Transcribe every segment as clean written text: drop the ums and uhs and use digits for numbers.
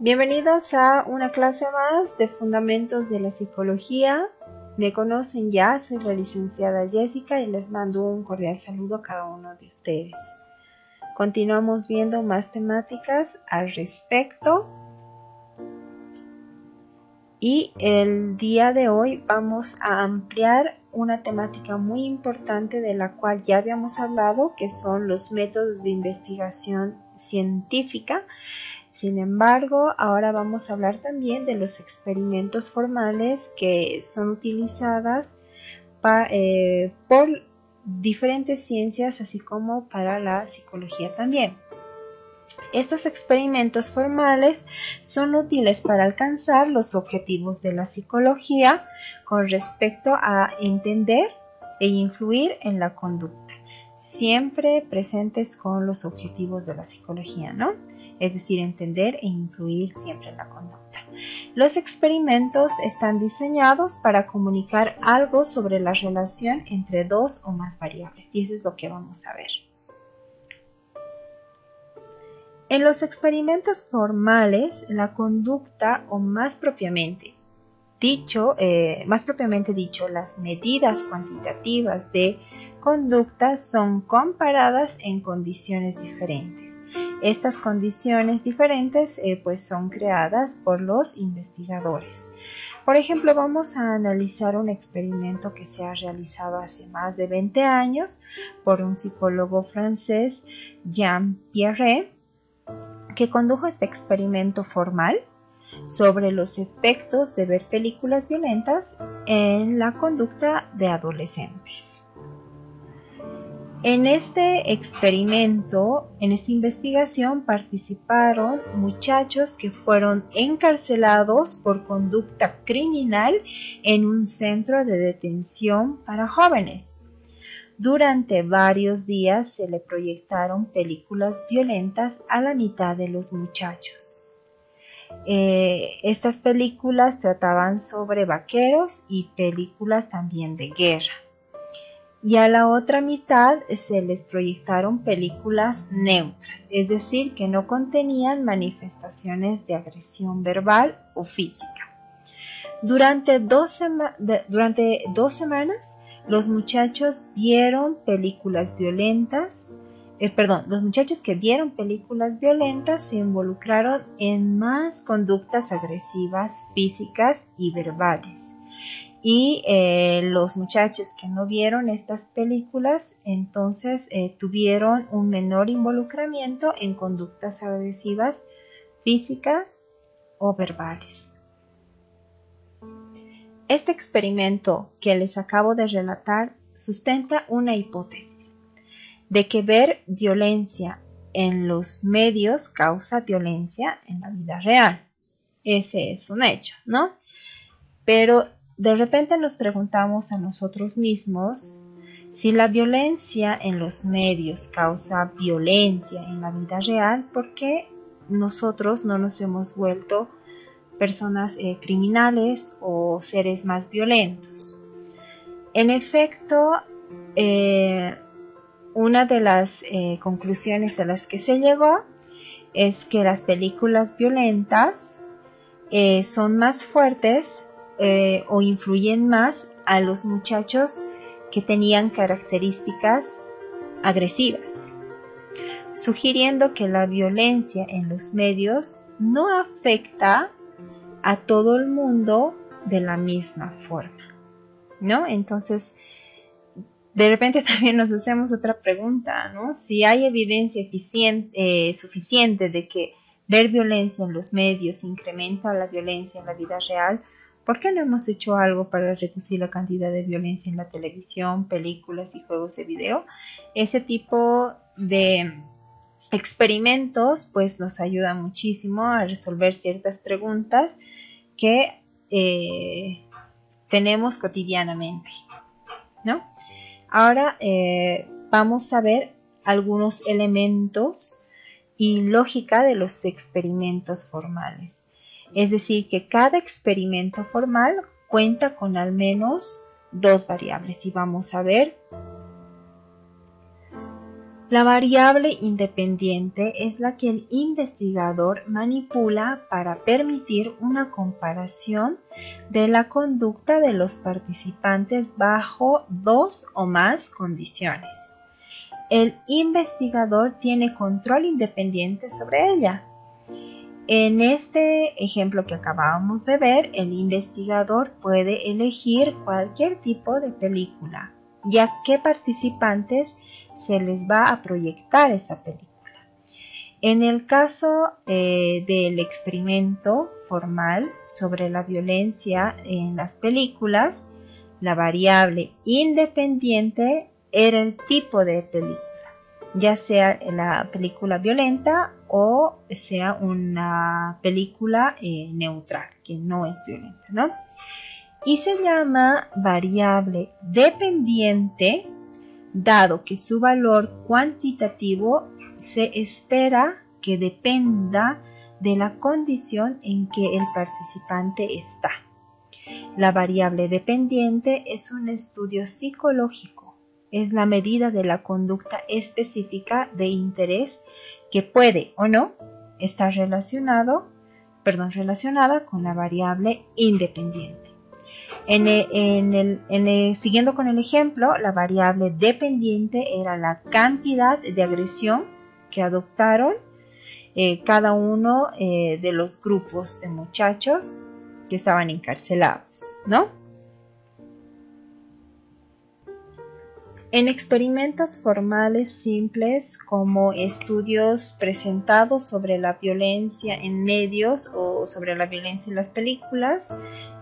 Bienvenidos a una clase más de Fundamentos de la Psicología. Me conocen ya, soy la licenciada Jessica y les mando un cordial saludo a cada uno de ustedes. Continuamos viendo más temáticas al respecto y el día de hoy vamos a ampliar una temática muy importante de la cual ya habíamos hablado, que son los métodos de investigación científica. Sin embargo, ahora vamos a hablar también de los experimentos formales que son utilizadas por diferentes ciencias, así como para la psicología también. Estos experimentos formales son útiles para alcanzar los objetivos de la psicología con respecto a entender e influir en la conducta, siempre presentes con los objetivos de la psicología, ¿no? Es decir, entender e influir siempre en la conducta. Los experimentos están diseñados para comunicar algo sobre la relación entre dos o más variables, y eso es lo que vamos a ver. En los experimentos formales, la conducta, o más propiamente dicho, las medidas cuantitativas de conducta son comparadas en condiciones diferentes. Estas condiciones diferentes pues son creadas por los investigadores. Por ejemplo, vamos a analizar un experimento que se ha realizado hace más de 20 años por un psicólogo francés, Jean Piaget, que condujo este experimento formal sobre los efectos de ver películas violentas en la conducta de adolescentes. En este experimento, en esta investigación, participaron muchachos que fueron encarcelados por conducta criminal en un centro de detención para jóvenes. Durante varios días se le proyectaron películas violentas a la mitad de los muchachos. Estas películas trataban sobre vaqueros y películas también de guerra. Y a la otra mitad se les proyectaron películas neutras, es decir, que no contenían manifestaciones de agresión verbal o física. Durante dos semanas, los muchachos vieron películas violentas. Los muchachos que vieron películas violentas se involucraron en más conductas agresivas, físicas y verbales. Y los muchachos que no vieron estas películas, entonces tuvieron un menor involucramiento en conductas agresivas, físicas o verbales. Este experimento que les acabo de relatar sustenta una hipótesis de que ver violencia en los medios causa violencia en la vida real. Ese es un hecho, ¿no? Pero de repente nos preguntamos a nosotros mismos si la violencia en los medios causa violencia en la vida real, ¿por qué nosotros no nos hemos vuelto personas criminales o seres más violentos? En efecto, una de las conclusiones a las que se llegó es que las películas violentas son más fuertes o influyen más a los muchachos que tenían características agresivas, sugiriendo que la violencia en los medios no afecta a todo el mundo de la misma forma, ¿no? Entonces, de repente también nos hacemos otra pregunta, ¿no? Si hay evidencia suficiente de que ver violencia en los medios incrementa la violencia en la vida real, ¿por qué no hemos hecho algo para reducir la cantidad de violencia en la televisión, películas y juegos de video? Ese tipo de experimentos pues nos ayuda muchísimo a resolver ciertas preguntas que tenemos cotidianamente, ¿no? Ahora vamos a ver algunos elementos y lógica de los experimentos formales. Es decir, que cada experimento formal cuenta con al menos dos variables y vamos a ver La variable independiente es la que el investigador manipula para permitir una comparación de la conducta de los participantes bajo dos o más condiciones. El investigador tiene control independiente sobre ella. En este ejemplo que acabábamos de ver, el investigador puede elegir cualquier tipo de película y a qué participantes se les va a proyectar esa película. En el caso del experimento formal sobre la violencia en las películas, la variable independiente era el tipo de película, ya sea la película violenta o sea una película neutral, que no es violenta, ¿no? Y se llama variable dependiente, dado que su valor cuantitativo se espera que dependa de la condición en que el participante está. La variable dependiente es un estudio psicológico, es la medida de la conducta específica de interés que puede o no estar relacionada con la variable independiente. Siguiendo con el ejemplo, la variable dependiente era la cantidad de agresión que adoptaron cada uno de los grupos de muchachos que estaban encarcelados, ¿no? En experimentos formales simples como estudios presentados sobre la violencia en medios o sobre la violencia en las películas,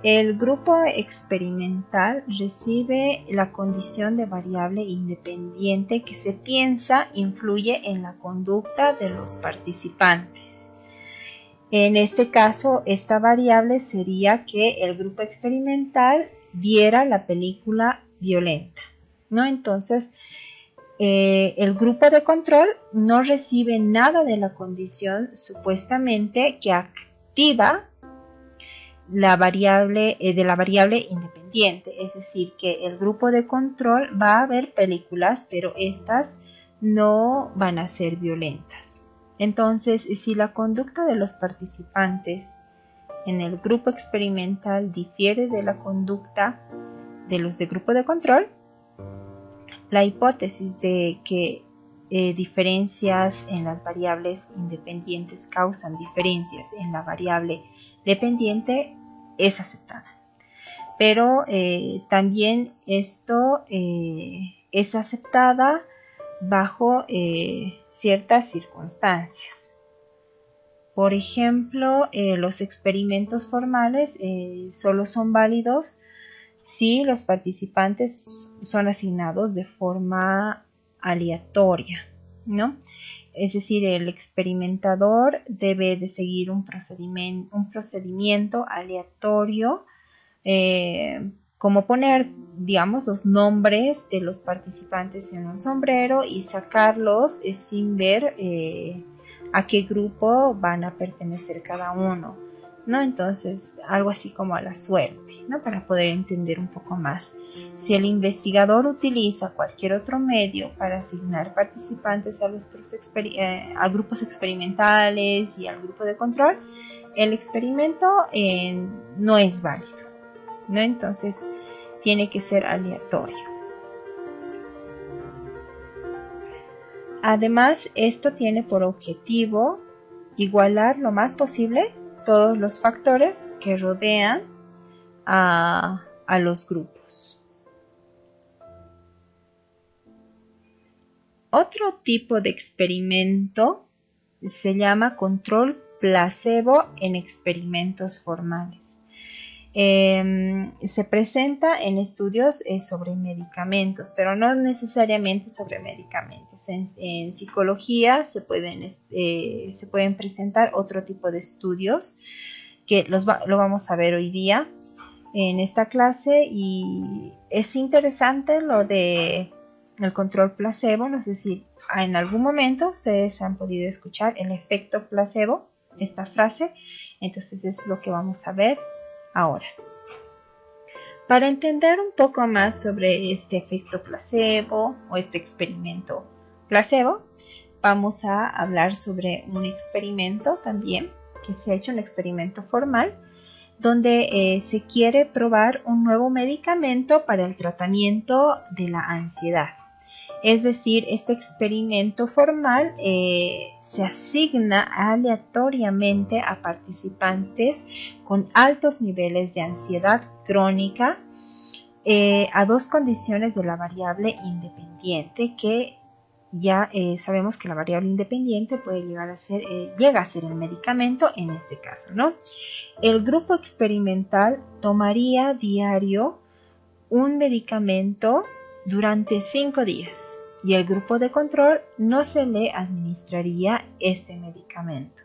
el grupo experimental recibe la condición de variable independiente que se piensa influye en la conducta de los participantes. En este caso, esta variable sería que el grupo experimental viera la película violenta, ¿no? Entonces, el grupo de control no recibe nada de la condición supuestamente que activa la variable independiente, es decir, que el grupo de control va a ver películas, pero estas no van a ser violentas. Entonces, si la conducta de los participantes en el grupo experimental difiere de la conducta de los de grupo de control, la hipótesis de que diferencias en las variables independientes causan diferencias en la variable dependiente es aceptada. Pero también esto es aceptada bajo ciertas circunstancias. Por ejemplo, los experimentos formales solo son válidos si los participantes son asignados de forma aleatoria, ¿no? Es decir, el experimentador debe de seguir un procedimiento aleatorio, como poner, digamos, los nombres de los participantes en un sombrero y sacarlos sin ver a qué grupo van a pertenecer cada uno, ¿no? Entonces, algo así como a la suerte, ¿no? Para poder entender un poco más. Si el investigador utiliza cualquier otro medio para asignar participantes a grupos experimentales y al grupo de control, el experimento no es válido, ¿no? Entonces, tiene que ser aleatorio. Además, esto tiene por objetivo igualar lo más posible todos los factores que rodean a los grupos. Otro tipo de experimento se llama control placebo en experimentos formales. Se presenta en estudios sobre medicamentos, pero no necesariamente sobre medicamentos. En psicología se pueden presentar otro tipo de estudios que lo vamos a ver hoy día en esta clase, y es interesante lo de el control placebo. No sé si en algún momento ustedes han podido escuchar el efecto placebo, esta frase. Entonces es lo que vamos a ver ahora. Para entender un poco más sobre este efecto placebo o este experimento placebo, vamos a hablar sobre un experimento también, que se ha hecho un experimento formal, donde se quiere probar un nuevo medicamento para el tratamiento de la ansiedad. Es decir, este experimento formal se asigna aleatoriamente a participantes con altos niveles de ansiedad crónica a dos condiciones de la variable independiente, que ya sabemos que la variable independiente puede llegar a ser, llega a ser el medicamento en este caso, ¿no? El grupo experimental tomaría diario un medicamento durante 5 días y el grupo de control no se le administraría este medicamento.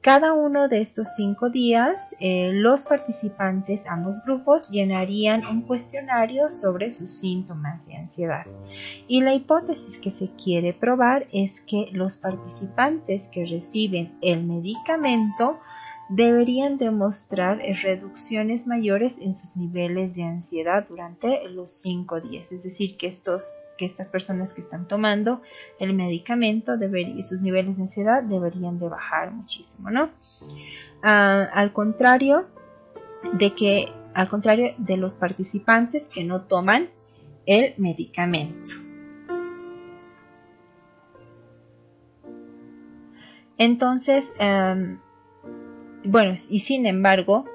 Cada uno de estos 5 días, los participantes, ambos grupos, llenarían un cuestionario sobre sus síntomas de ansiedad. Y la hipótesis que se quiere probar es que los participantes que reciben el medicamento deberían demostrar reducciones mayores en sus niveles de ansiedad durante los 5 días. Es decir, que estas personas que están tomando el medicamento sus niveles de ansiedad deberían de bajar muchísimo, ¿no? Al contrario de los participantes que no toman el medicamento. Entonces, bueno, y sin embargo,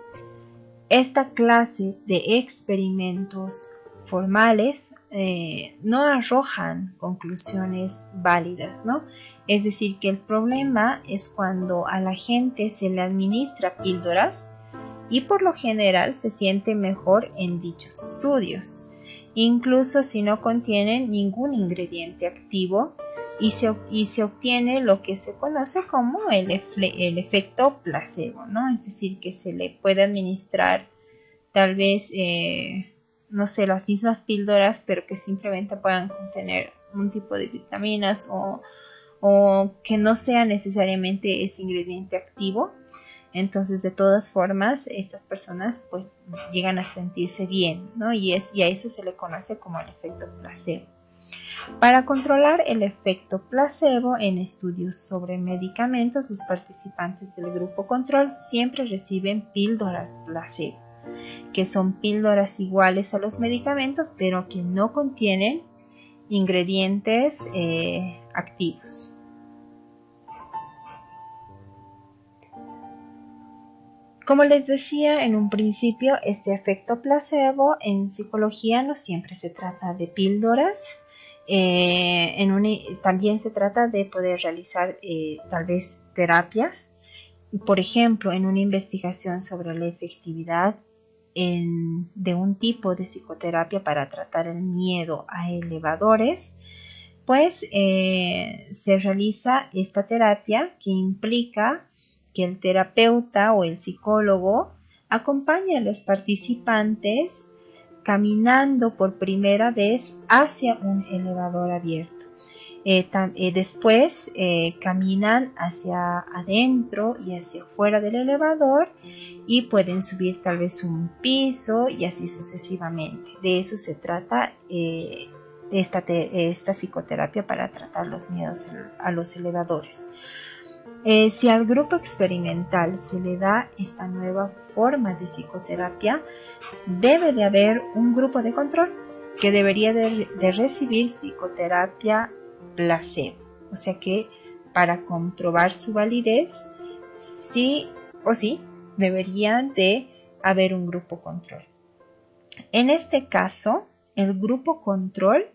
esta clase de experimentos formales no arrojan conclusiones válidas, ¿no? Es decir, que el problema es cuando a la gente se le administra píldoras y por lo general se siente mejor en dichos estudios, incluso si no contienen ningún ingrediente activo y se obtiene lo que se conoce como el efecto placebo, ¿no? Es decir, que se le puede administrar tal vez, no sé, las mismas píldoras, pero que simplemente puedan contener un tipo de vitaminas o que no sea necesariamente ese ingrediente activo. Entonces, de todas formas, estas personas pues llegan a sentirse bien, ¿no? Y a eso se le conoce como el efecto placebo. Para controlar el efecto placebo en estudios sobre medicamentos, los participantes del grupo control siempre reciben píldoras placebo, que son píldoras iguales a los medicamentos, pero que no contienen ingredientes activos. Como les decía en un principio, este efecto placebo en psicología no siempre se trata de píldoras. También se trata de poder realizar tal vez terapias. Por ejemplo, en una investigación sobre la efectividad de un tipo de psicoterapia para tratar el miedo a elevadores, pues se realiza esta terapia que implica que el terapeuta o el psicólogo acompaña a los participantes caminando por primera vez hacia un elevador abierto. Después caminan hacia adentro y hacia afuera del elevador y pueden subir tal vez un piso y así sucesivamente. De eso se trata esta psicoterapia para tratar los miedos a los elevadores. Si al grupo experimental se le da esta nueva forma de psicoterapia, debe de haber un grupo de control que debería de recibir psicoterapia placebo. O sea que para comprobar su validez, sí o sí, deberían de haber un grupo control. En este caso, el grupo control,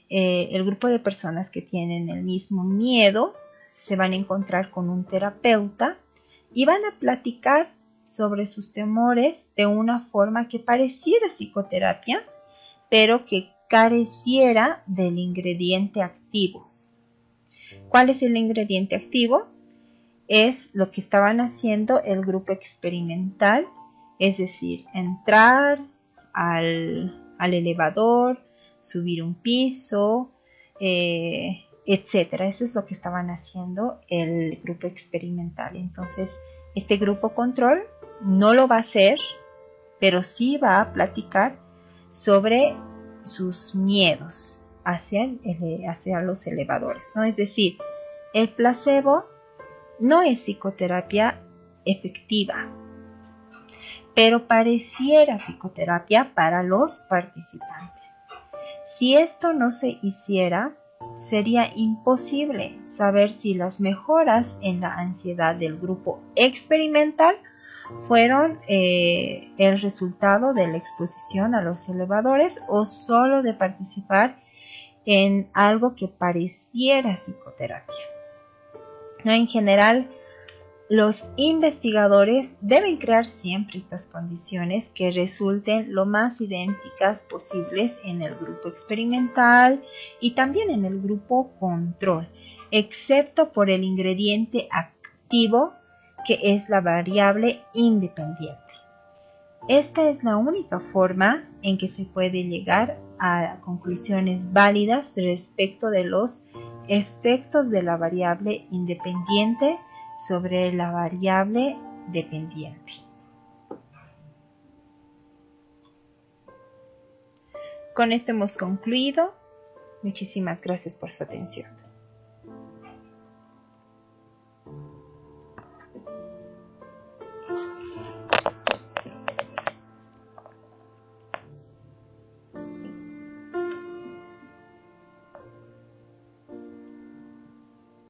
el grupo de personas que tienen el mismo miedo, se van a encontrar con un terapeuta y van a platicar sobre sus temores de una forma que pareciera psicoterapia, pero que careciera del ingrediente activo. ¿Cuál es el ingrediente activo? Es lo que estaban haciendo el grupo experimental, es decir, entrar al elevador, subir un piso, etcétera. Eso es lo que estaban haciendo el grupo experimental. Entonces, este grupo control no lo va a hacer, pero sí va a platicar sobre sus miedos. hacia los elevadores, ¿no? Es decir, el placebo no es psicoterapia efectiva, pero pareciera psicoterapia para los participantes. Si esto no se hiciera, sería imposible saber si las mejoras en la ansiedad del grupo experimental fueron el resultado de la exposición a los elevadores o solo de participar en algo que pareciera psicoterapia. ¿No? En general, los investigadores deben crear siempre estas condiciones que resulten lo más idénticas posibles en el grupo experimental y también en el grupo control, excepto por el ingrediente activo que es la variable independiente. Esta es la única forma en que se puede llegar a conclusiones válidas respecto de los efectos de la variable independiente sobre la variable dependiente. Con esto hemos concluido. Muchísimas gracias por su atención.